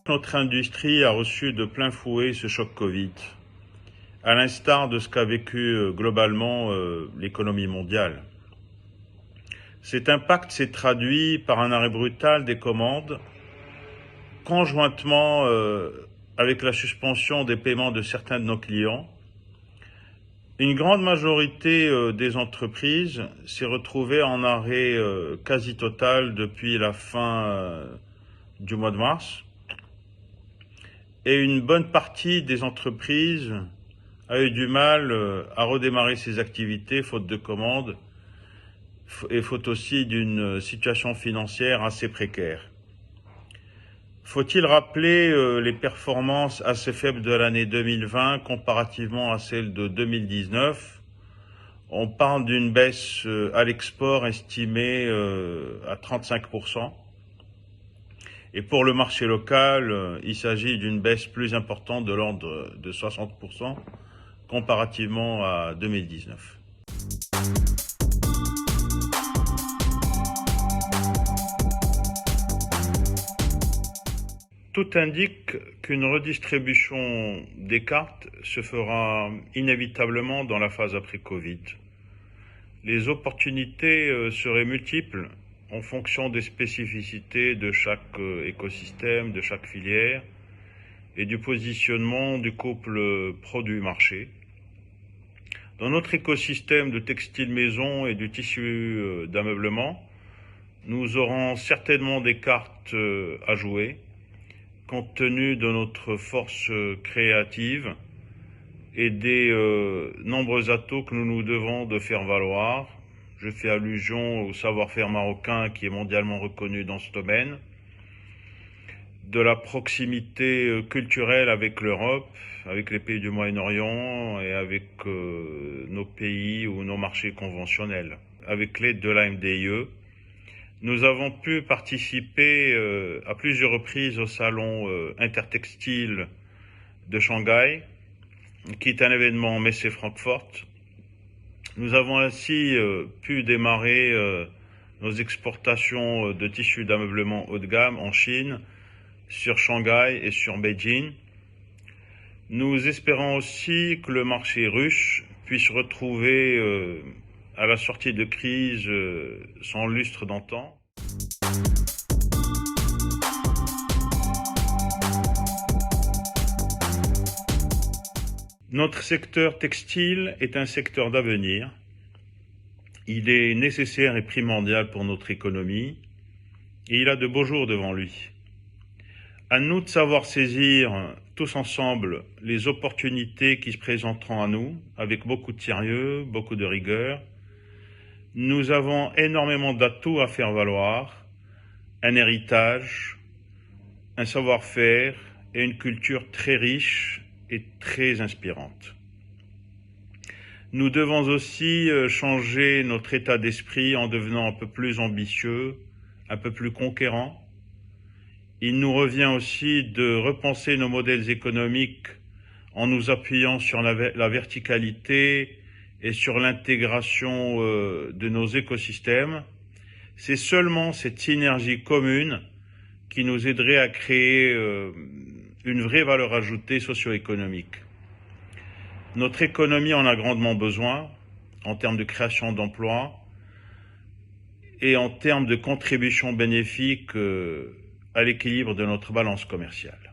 Notre industrie a reçu de plein fouet ce choc Covid, à l'instar de ce qu'a vécu globalement l'économie mondiale. Cet impact s'est traduit par un arrêt brutal des commandes, conjointement avec la suspension des paiements de certains de nos clients. Une grande majorité des entreprises s'est retrouvée en arrêt quasi total depuis la fin du mois de mars. Et une bonne partie des entreprises a eu du mal à redémarrer ses activités faute de commandes et faute aussi d'une situation financière assez précaire. Faut-il rappeler les performances assez faibles de l'année 2020 comparativement à celles de 2019 ? On parle d'une baisse à l'export estimée à 35%. Et pour le marché local, il s'agit d'une baisse plus importante de l'ordre de 60% comparativement à 2019. Tout indique qu'une redistribution des cartes se fera inévitablement dans la phase après Covid. Les opportunités seraient multiples en fonction des spécificités de chaque écosystème, de chaque filière et du positionnement du couple produit-marché. Dans notre écosystème de textile maison et du tissu d'ameublement, nous aurons certainement des cartes à jouer compte tenu de notre force créative et des nombreux atouts que nous nous devons de faire valoir. Je fais allusion au savoir-faire marocain qui est mondialement reconnu dans ce domaine, de la proximité culturelle avec l'Europe, avec les pays du Moyen-Orient et avec nos pays ou nos marchés conventionnels. Avec l'aide de l'AMDIE, nous avons pu participer à plusieurs reprises au salon intertextile de Shanghai, qui est un événement Messe Francfort. Nous avons ainsi pu démarrer nos exportations de tissus d'ameublement haut de gamme en Chine, sur Shanghai et sur Beijing. Nous espérons aussi que le marché russe puisse retrouver à la sortie de crise son lustre d'antan. Notre secteur textile est un secteur d'avenir. Il est nécessaire et primordial pour notre économie et il a de beaux jours devant lui. À nous de savoir saisir tous ensemble les opportunités qui se présenteront à nous avec beaucoup de sérieux, beaucoup de rigueur. Nous avons énormément d'atouts à faire valoir, un héritage, un savoir-faire et une culture très riche et très inspirante. Nous devons aussi changer notre état d'esprit en devenant un peu plus ambitieux, un peu plus conquérant. Il nous revient aussi de repenser nos modèles économiques en nous appuyant sur la verticalité et sur l'intégration de nos écosystèmes. C'est seulement cette synergie commune qui nous aiderait à créer une vraie valeur ajoutée socio-économique. Notre économie en a grandement besoin en termes de création d'emplois et en termes de contribution bénéfique à l'équilibre de notre balance commerciale.